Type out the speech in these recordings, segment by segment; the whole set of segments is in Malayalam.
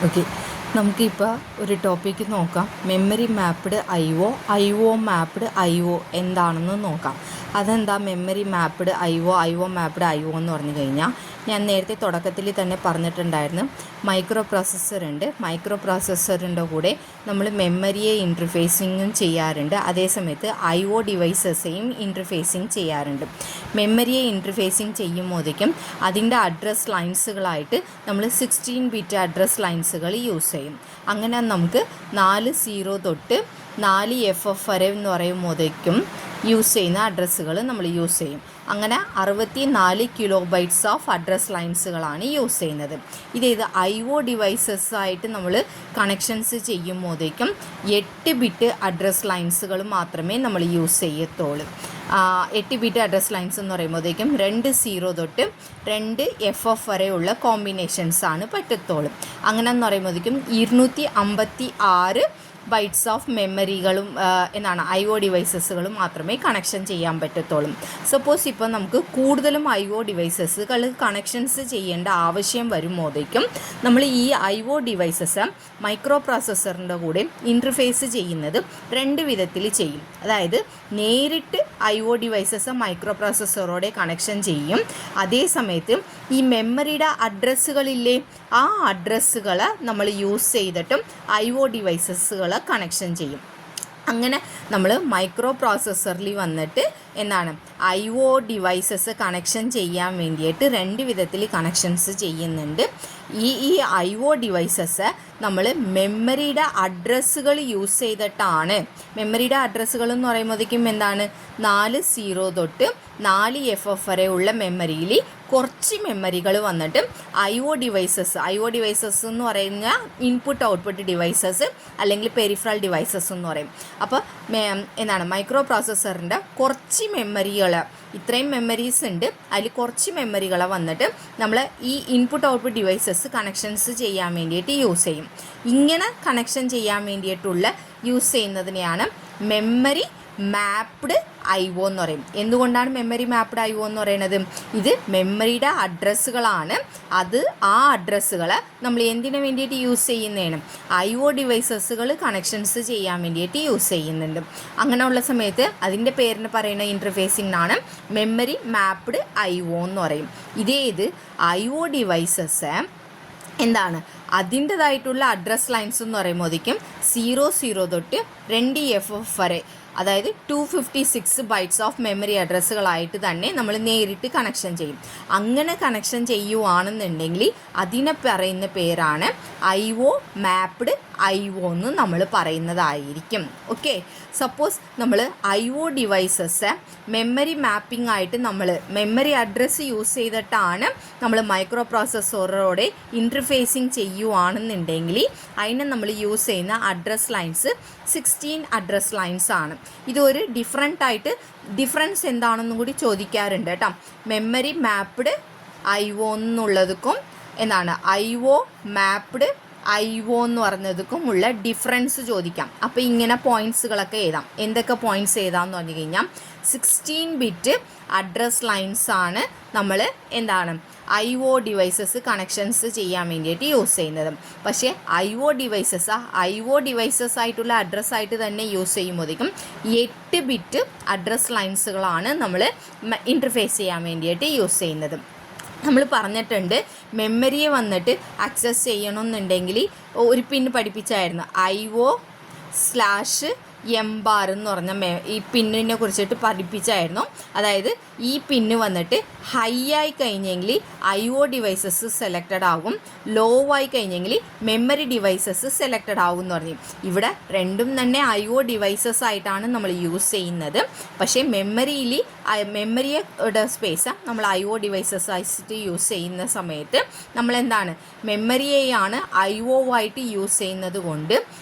ഓക്കെ, നമുക്കിപ്പോൾ ഒരു ടോപ്പിക്ക് നോക്കാം. Memory mapped I O mapped I O എന്താണെന്ന് നോക്കാം. അതെന്താ memory mapped I O mapped I O എന്ന് പറഞ്ഞു കഴിഞ്ഞാൽ, ഞാൻ നേരത്തെ തുടക്കത്തിൽ തന്നെ പറഞ്ഞിട്ടുണ്ടായിരുന്നു, മൈക്രോ പ്രോസസ്സർ ഉണ്ട്. മൈക്രോ പ്രോസസ്സറിൻ്റെ കൂടെ നമ്മൾ മെമ്മറിയെ ഇൻ്റർഫേസിങ്ങും ചെയ്യാറുണ്ട്. അതേസമയത്ത് ഐ ഒ ഡിവൈസസെയും ഇൻ്റർഫേസിങ് ചെയ്യാറുണ്ട്. മെമ്മറിയെ ഇൻ്റർഫേസിങ് ചെയ്യുമ്പോഴേക്കും അതിൻ്റെ അഡ്രസ് ലൈൻസുകളായിട്ട് നമ്മൾ 16 ബിറ്റ് അഡ്രസ് ലൈൻസുകൾ യൂസ് ചെയ്യും. അങ്ങനെ നമുക്ക് 40 തൊട്ട് 4FF വരെ എന്ന് പറയുമ്പോഴേക്കും യൂസ് ചെയ്യുന്ന അഡ്രസ്സുകൾ നമ്മൾ യൂസ് ചെയ്യും. അങ്ങനെ 64 KB ഓഫ് അഡ്രസ് ലൈൻസുകളാണ് യൂസ് ചെയ്യുന്നത്. ഇതേത് ഐ ഒ ഡിവൈസസ് ആയിട്ട് നമ്മൾ കണക്ഷൻസ് ചെയ്യുമ്പോഴേക്കും 8 ബിറ്റ് അഡ്രസ് ലൈൻസുകൾ മാത്രമേ നമ്മൾ യൂസ് ചെയ്യത്തുള്ളൂ. 8 ബിറ്റ് അഡ്രസ് ലൈൻസ് എന്ന് പറയുമ്പോഴേക്കും 20 തൊട്ട് 2FF വരെയുള്ള കോമ്പിനേഷൻസാണ് പറ്റത്തുള്ളൂ. അങ്ങനെ എന്ന് പറയുമ്പോഴേക്കും 256 ബൈറ്റ്സ് ഓഫ് മെമ്മറികളും ഐ ഒ ഡിവൈസസുകളും മാത്രമേ കണക്ഷൻ ചെയ്യാൻ പറ്റത്തുള്ളൂ. സപ്പോസ് ഇപ്പോൾ നമുക്ക് കൂടുതലും ഐ ഒ ഡിവൈസസുകൾ കണക്ഷൻസ് ചെയ്യേണ്ട ആവശ്യം വരുമ്പോഴേക്കും നമ്മൾ ഈ ഐ ഒ ഡിവൈസസ് മൈക്രോ പ്രോസസ്സറിൻ്റെ കൂടെ ഇൻ്റർഫേസ് ചെയ്യുന്നത് 2 വിധത്തിൽ ചെയ്യും. അതായത് നേരിട്ട് ഐ ഒ ഡിവൈസസ് മൈക്രോ പ്രോസസ്സറോടെ കണക്ഷൻ ചെയ്യും. അതേ സമയത്ത് ഈ മെമ്മറിയുടെ അഡ്രസ്സുകളില്ലേ, ആ അഡ്രസ്സുകൾ നമ്മൾ യൂസ് ചെയ്തിട്ടും ഐ ഒ ഡിവൈസസുകൾ കണക്ഷൻ ചെയ്യും. അങ്ങനെ നമ്മൾ മൈക്രോ പ്രോസസ്സറിൽ വന്നിട്ട് ഐ ഒ ഡിവൈസസ് കണക്ഷൻ ചെയ്യാൻ വേണ്ടിയിട്ട് 2 വിധത്തിൽ കണക്ഷൻസ് ചെയ്യുന്നുണ്ട്. ഈ ഐ ഒ ഡിവൈസസ് നമ്മൾ മെമ്മറിയുടെ അഡ്രസ്സുകൾ യൂസ് ചെയ്തിട്ടാണ്. മെമ്മറിയുടെ അഡ്രസ്സുകൾ എന്ന് പറയുമ്പോഴേക്കും 40 തൊട്ട് 4FF വരെ ഉള്ള മെമ്മറിയിൽ കുറച്ച് മെമ്മറികൾ വന്നിട്ട് ഐ ഒ ഡിവൈസസ് എന്ന് പറയുന്ന ഇൻപുട്ട് ഔട്ട്പുട്ട് ഡിവൈസസ് അല്ലെങ്കിൽ പെരിഫറൽ ഡിവൈസസ് എന്ന് പറയും. അപ്പോൾ മൈക്രോ പ്രോസസ്സറിൻ്റെ കുറച്ച് മെമ്മറികൾ, ഇത്രയും മെമ്മറീസ് ഉണ്ട്, അതിൽ കുറച്ച് മെമ്മറികളെ വന്നിട്ട് നമ്മൾ ഈ ഇൻപുട്ട് ഔട്ട്പുട്ട് ഡിവൈസസ് കണക്ഷൻസ് ചെയ്യാൻ വേണ്ടിയിട്ട് യൂസ് ചെയ്യും. ഇങ്ങനെ കണക്ഷൻ ചെയ്യാൻ വേണ്ടിയിട്ടുള്ള യൂസ് ചെയ്യുന്നതിനെയാണ് മെമ്മറി മാപ്പ്ഡ് ഐ ഒ എന്ന് പറയും. എന്തുകൊണ്ടാണ് മെമ്മറി മാപ്പ്ഡ് ഐ ഒ എന്ന് പറയുന്നത്? ഇത് മെമ്മറിയുടെ അഡ്രസ്സുകളാണ്. ആ അഡ്രസ്സുകൾ നമ്മൾ എന്തിനു വേണ്ടിയിട്ട് യൂസ് ചെയ്യുന്നതാണ്? ഐ ഒ ഡിവൈസസുകൾ കണക്ഷൻസ് ചെയ്യാൻ വേണ്ടിയിട്ട് യൂസ് ചെയ്യുന്നുണ്ട്. അങ്ങനെയുള്ള സമയത്ത് അതിൻ്റെ പേരിന് പറയുന്ന ഇൻ്റർഫേസിംഗാണ് മെമ്മറി മാപ്പ്ഡ് ഐ ഒ എന്ന് പറയും. ഇതേത് ഐ ഒ ഡിവൈസസ് അതിൻ്റെതായിട്ടുള്ള അഡ്രസ് ലൈൻസ് എന്ന് പറയുമ്പോഴേക്കും 00 തൊട്ട് 2FF വരെ, അതായത് 256 ബൈറ്റ്സ് ഓഫ് മെമ്മറി അഡ്രസ്സുകളായിട്ട് തന്നെ നമ്മൾ നേരിട്ട് കണക്ഷൻ ചെയ്യും. അങ്ങനെ കണക്ഷൻ ചെയ്യുവാണെന്നുണ്ടെങ്കിൽ അതിനെ പറയുന്ന പേരാണ് I O mapped I O എന്ന് നമ്മൾ പറയുന്നതായിരിക്കും. ഓക്കെ, സപ്പോസ് നമ്മൾ I O devices memory mapping ആയിട്ട് നമ്മൾ മെമ്മറി അഡ്രസ്സ് യൂസ് ചെയ്തിട്ടാണ് നമ്മൾ മൈക്രോ പ്രോസസ്സറോടെ ഇൻ്റർഫേസിങ് ചെയ്യുവാണെന്നുണ്ടെങ്കിൽ അതിനെ നമ്മൾ യൂസ് ചെയ്യുന്ന അഡ്രസ് ലൈൻസ് 16 അഡ്രസ് ലൈൻസ് ആണ്. ഇതൊരു ഡിഫറൻസ് എന്താണെന്നും കൂടി ചോദിക്കാറുണ്ട് കേട്ടോ. മെമ്മറി മാപ്പ്ഡ് ഐ ഒ എന്നുള്ളതുക്കും I O mapped I O എന്ന് പറഞ്ഞതുക്കും ഉള്ള ഡിഫറൻസ് ചോദിക്കാം. അപ്പോൾ ഇങ്ങനെ പോയിൻറ്റ്സുകളൊക്കെ എഴുതാം. എന്തൊക്കെ പോയിൻറ്റ്സ് എഴുതാമെന്ന് പറഞ്ഞു കഴിഞ്ഞാൽ 16 ബിറ്റ് അഡ്രസ് ലൈൻസ് ആണ് നമ്മൾ ഐ ഒ ഡിവൈസസ് കണക്ഷൻസ് ചെയ്യാൻ വേണ്ടിയിട്ട് യൂസ് ചെയ്യുന്നത്. പക്ഷേ ഐ ഒ ഡിവൈസസ് ആയിട്ടുള്ള അഡ്രസ്സായിട്ട് തന്നെ യൂസ് ചെയ്യുമ്പോഴേക്കും 8 ബിറ്റ് അഡ്രസ് ലൈൻസുകളാണ് നമ്മൾ ഇൻ്റർഫേസ് ചെയ്യാൻ വേണ്ടിയിട്ട് യൂസ് ചെയ്യുന്നത്. നമ്മൾ പറഞ്ഞിട്ടുണ്ട്, മെമ്മറിയെ വന്നിട്ട് ആക്സസ് ചെയ്യണമെന്നുണ്ടെങ്കിൽ ഒരു പിൻ പഠിപ്പിച്ചായിരുന്നു. IO/M എന്ന് പറഞ്ഞ ഈ പിന്നിനെ കുറിച്ചിട്ട് പഠിപ്പിച്ചായിരുന്നു. അതായത് ഈ പിന്ന് വന്നിട്ട് ഹൈ ആയി കഴിഞ്ഞെങ്കിൽ ഐ ഒ ഡിവൈസസ് സെലക്റ്റഡ് ആകും, ലോ ആയി കഴിഞ്ഞെങ്കിൽ മെമ്മറി ഡിവൈസസ് സെലക്റ്റഡ് ആകും എന്ന് പറഞ്ഞു. ഇവിടെ രണ്ടും തന്നെ ഐ ഒ ഡിവൈസസ് ആയിട്ടാണ് നമ്മൾ യൂസ് ചെയ്യുന്നത്. പക്ഷേ മെമ്മറിയുടെ സ്പേസ് നമ്മൾ ഐ ഒ ഡിവൈസസ് ആയിട്ട് യൂസ് ചെയ്യുന്ന സമയത്ത് നമ്മൾ മെമ്മറിയെയാണ് ഐ ഒ ആയിട്ട് യൂസ് ചെയ്യുന്നത് കൊണ്ട്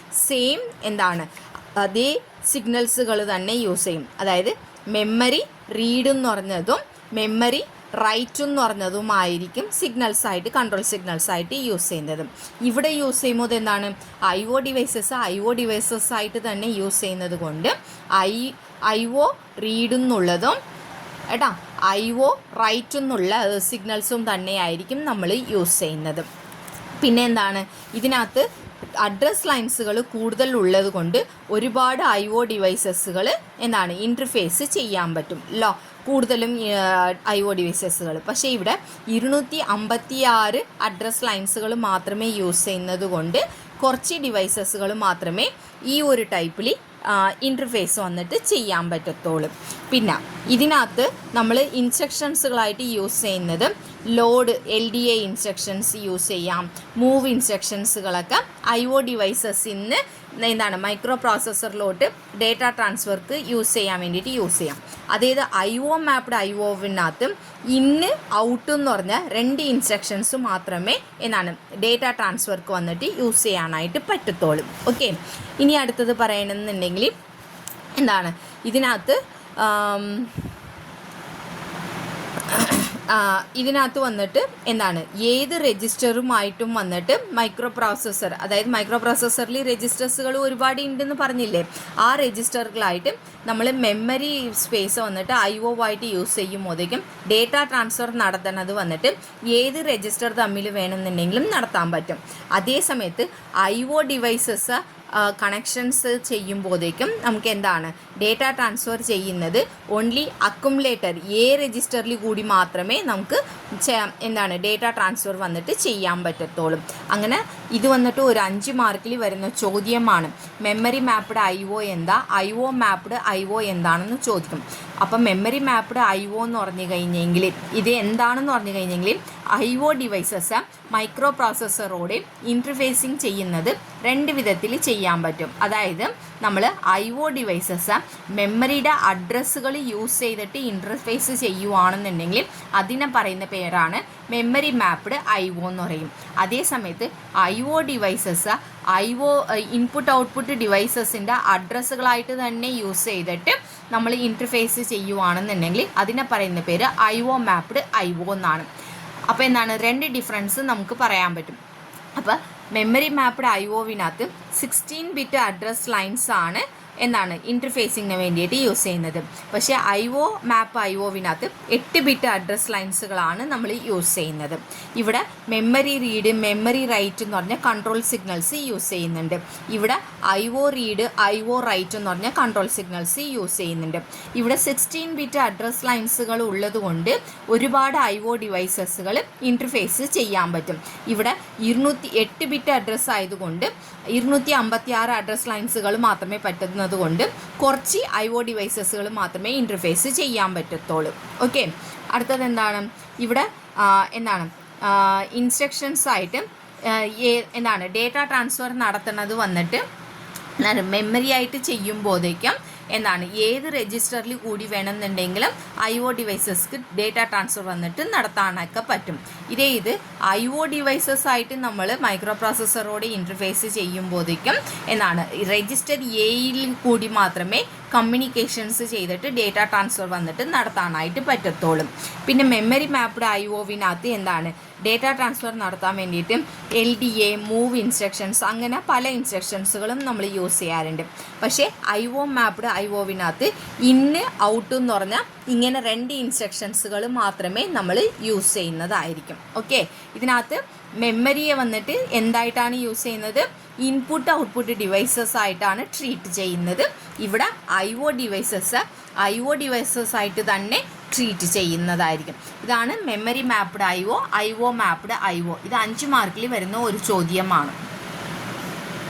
സെയിം അതേ സിഗ്നൽസുകൾ തന്നെ യൂസ് ചെയ്യും. അതായത് മെമ്മറി റീഡ് എന്ന് പറഞ്ഞതും മെമ്മറി റൈറ്റ് എന്ന് പറഞ്ഞതുമായിരിക്കും കൺട്രോൾ സിഗ്നൽസ് ആയിട്ട് യൂസ് ചെയ്യുന്നത്. ഇവിടെ യൂസ് ചെയ്യുമ്പോൾ ഐ ഒ ഡിവൈസസ് ആയിട്ട് തന്നെ യൂസ് ചെയ്യുന്നത് കൊണ്ട് ഐ ഒ റീഡ് എന്നുള്ളതും ഐ ഒ റൈറ്റ് എന്നുള്ള സിഗ്നൽസും തന്നെയായിരിക്കും നമ്മൾ യൂസ് ചെയ്യുന്നത്. പിന്നെ എന്താണ്, ഇതിനകത്ത് അഡ്രസ് ലൈൻസുകൾ കൂടുതൽ ഉള്ളത് കൊണ്ട് ഒരുപാട് IO ഡിവൈസസുകൾ എന്താണ് ഇൻ്റർഫേസ് ചെയ്യാൻ പറ്റും കൂടുതലും IO ഡിവൈസസുകൾ. പക്ഷേ ഇവിടെ 256 അഡ്രസ് ലൈൻസുകൾ മാത്രമേ യൂസ് ചെയ്യുന്നത് കൊണ്ട് കുറച്ച് ഡിവൈസസുകൾ മാത്രമേ ഈ ഒരു ടൈപ്പിൽ ഇൻ്റർഫേസ് വന്നിട്ട് ചെയ്യാൻ പറ്റത്തുള്ളൂ. പിന്നെ ഇതിനകത്ത് നമ്മൾ ഇൻസ്ട്രക്ഷൻസുകളായിട്ട് യൂസ് ചെയ്യുന്നത് ലോഡ് LDA ഇൻസ്ട്രക്ഷൻസ് യൂസ് ചെയ്യാം. മൂവ് ഇൻസ്ട്രക്ഷൻസുകളൊക്കെ IO ഡിവൈസസിൽ നിന്ന് എന്താണ് മൈക്രോ പ്രോസസ്സറിലോട്ട് ഡേറ്റ ട്രാൻസ്ഫർക്ക് യൂസ് ചെയ്യാൻ വേണ്ടിയിട്ട് യൂസ് ചെയ്യാം. അതായത് IO മാപ്ഡ് IOവിനകത്ത് ഇന്ന് ഔട്ട് എന്ന് പറഞ്ഞ 2 ഇൻസ്ട്രക്ഷൻസ് മാത്രമേ എന്താണ് ഡേറ്റ ട്രാൻസ്ഫർക്ക് വന്നിട്ട് യൂസ് ചെയ്യാനായിട്ട് പറ്റത്തുള്ളൂ. ഓക്കെ, ഇനി അടുത്തത് പറയണമെന്നുണ്ടെങ്കിൽ എന്താണ് ഇതിനകത്ത് വന്നിട്ട് എന്താണ് ഏത് രജിസ്റ്ററുമായിട്ടും വന്നിട്ട് മൈക്രോ പ്രോസസ്സർ, അതായത് മൈക്രോ പ്രോസസ്സറിൽ രജിസ്റ്റേഴ്സുകൾ ഒരുപാട് ഉണ്ടെന്ന് പറഞ്ഞില്ലേ, ആ രജിസ്റ്ററുകളായിട്ട് നമ്മൾ മെമ്മറി സ്പേസ് വന്നിട്ട് IO ആയിട്ട് യൂസ് ചെയ്യുമ്പോഴേക്കും ഡേറ്റ ട്രാൻസ്ഫർ നടത്തുന്നത് വന്നിട്ട് ഏത് രജിസ്റ്റർ തമ്മിൽ വേണമെന്നുണ്ടെങ്കിലും നടത്താൻ പറ്റും. അതേ സമയത്ത് IO ഡിവൈസസ് കണക്ഷൻസ് ചെയ്യുമ്പോഴേക്കും നമുക്ക് എന്താണ് ഡേറ്റ ട്രാൻസ്ഫർ ചെയ്യുന്നത് ഓൺലി അക്കുമുലേറ്റർ രജിസ്റ്ററിൽ കൂടി മാത്രമേ നമുക്ക് എന്താണ് ഡേറ്റ ട്രാൻസ്ഫർ വന്നിട്ട് ചെയ്യാൻ പറ്റത്തുള്ളൂ. അങ്ങനെ ഇത് വന്നിട്ട് ഒരു 5 മാർക്കിൽ വരുന്ന ചോദ്യമാണ്. മെമ്മറി മാപ്ഡ് IO എന്താ, IO മാപ്ഡ് IO എന്താണെന്ന് ചോദിക്കും. അപ്പം മെമ്മറി മാപ്ഡ് IO എന്ന് പറഞ്ഞു കഴിഞ്ഞെങ്കിൽ ഇത് എന്താണെന്ന് പറഞ്ഞു കഴിഞ്ഞെങ്കിൽ IO ഡിവൈസസ് മൈക്രോ പ്രോസസ്സറോട് ഇൻ്റർഫേസിങ് ചെയ്യുന്നത് 2 വിധത്തിൽ ചെയ്യാൻ പറ്റും. അതായത് നമ്മൾ IO ഡിവൈസസ് മെമ്മറിയുടെ അഡ്രസ്സുകൾ യൂസ് ചെയ്തിട്ട് ഇൻ്റർഫേസ് ചെയ്യുവാണെന്നുണ്ടെങ്കിൽ അതിനെ പറയുന്ന പേരാണ് മെമ്മറി മാപ്ഡ് IO എന്ന് പറയും. അതേ സമയത്ത് IO ഡിവൈസസ് ഇൻപുട്ട് ഔട്ട്പുട്ട് ഡിവൈസസിൻ്റെ അഡ്രസ്സുകളായിട്ട് തന്നെ യൂസ് ചെയ്തിട്ട് നമ്മൾ ഇൻ്റർഫേസ് ചെയ്യുവാണെന്നുണ്ടെങ്കിൽ അതിനെ പറയുന്ന പേര് IO മാപ്ഡ് IO എന്നാണ്. അപ്പോൾ എന്താണ് 2 ഡിഫറൻസ് നമുക്ക് പറയാൻ പറ്റും. അപ്പോൾ മെമ്മറി മാപ്ഡ് IOവിനകത്ത് 16 ബിറ്റ് അഡ്രസ് ലൈൻസ് ആണ് എന്താണ് ഇൻ്റർഫേസിങ്ങിന് വേണ്ടിയിട്ട് യൂസ് ചെയ്യുന്നത്. പക്ഷേ IO മാപ്പ് IOവിനകത്ത് 8 ബിറ്റ് അഡ്രസ് ലൈൻസുകളാണ് നമ്മൾ യൂസ് ചെയ്യുന്നത്. ഇവിടെ മെമ്മറി റീഡ് മെമ്മറി റൈറ്റ് എന്ന് പറഞ്ഞ കൺട്രോൾ സിഗ്നൽസ് യൂസ് ചെയ്യുന്നുണ്ട്. ഇവിടെ IO റീഡ് IO റൈറ്റ് എന്ന് പറഞ്ഞ കൺട്രോൾ സിഗ്നൽസ് യൂസ് ചെയ്യുന്നുണ്ട്. ഇവിടെ 16 ബിറ്റ് അഡ്രസ് ലൈൻസുകൾ ഉള്ളത് കൊണ്ട് ഒരുപാട് IO ഡിവൈസസുകൾ ഇൻ്റർഫേസ് ചെയ്യാൻ പറ്റും. ഇവിടെ 208 ബിറ്റ് അഡ്രസ്സ് ആയതുകൊണ്ട് 256 അഡ്രസ് ലൈൻസുകൾ മാത്രമേ പറ്റുന്നത് കൊണ്ട് കുറച്ച് IO ഡിവൈസസുകൾ മാത്രമേ ഇൻ്റർഫേസ് ചെയ്യാൻ പറ്റത്തുള്ളൂ. ഓക്കെ, അടുത്തത് എന്താണ് ഇവിടെ എന്താണ് ഇൻസ്ട്രക്ഷൻസ് ആയിട്ട് എന്താണ് ഡേറ്റ ട്രാൻസ്ഫർ നടത്തുന്നത് വന്നിട്ട് മെമ്മറി ആയിട്ട് ചെയ്യുമ്പോഴേക്കും എന്താണ് ഏത് രജിസ്റ്ററിൽ കൂടി വേണമെന്നുണ്ടെങ്കിലും IO ഡിവൈസസ്ക്ക് ഡേറ്റ ട്രാൻസ്ഫർ വന്നിട്ട് നടത്താനൊക്കെ പറ്റും. ഇത് IO ഡിവൈസസ് ആയിട്ട് നമ്മൾ മൈക്രോ പ്രോസസ്സറോട് ഇൻ്റർഫേസ് ചെയ്യുമ്പോഴേക്കും എന്താണ് രജിസ്റ്റർ Aയിൽ കൂടി മാത്രമേ കമ്മ്യൂണിക്കേഷൻസ് ചെയ്തിട്ട് ഡേറ്റ ട്രാൻസ്ഫർ വന്നിട്ട് നടത്താനായിട്ട് പറ്റത്തുള്ളൂ. പിന്നെ മെമ്മറി മാപ്ഡ് IOവിനകത്ത് എന്താണ് ഡേറ്റ ട്രാൻസ്ഫർ നടത്താൻ വേണ്ടിയിട്ട് LDA മൂവ് ഇൻസ്ട്രക്ഷൻസ് അങ്ങനെ പല ഇൻസ്ട്രക്ഷൻസുകളും നമ്മൾ യൂസ് ചെയ്യാറുണ്ട്. പക്ഷേ IO മാപ്ഡ് IOവിനകത്ത് ഇന്ന് ഔട്ട് എന്ന് പറഞ്ഞാൽ ഇങ്ങനെ 2 ഇൻസ്ട്രക്ഷൻസുകൾ മാത്രമേ നമ്മൾ യൂസ് ചെയ്യുന്നതായിരിക്കും. ഓക്കെ, ഇതിനകത്ത് മെമ്മറിയെ വന്നിട്ട് എന്തായിട്ടാണ് യൂസ് ചെയ്യുന്നത്, ഇൻപുട്ട് ഔട്ട്പുട്ട് ഡിവൈസസ് ആയിട്ടാണ് ട്രീറ്റ് ചെയ്യുന്നത്. ഇവിടെ IO ഡിവൈസസ് ആയിട്ട് തന്നെ ട്രീറ്റ് ചെയ്യുന്നതായിരിക്കും. ഇതാണ് memory mapped IO mapped IO. ഇത് 5 മാർക്കിൽ വരുന്ന ഒരു ചോദ്യമാണ്.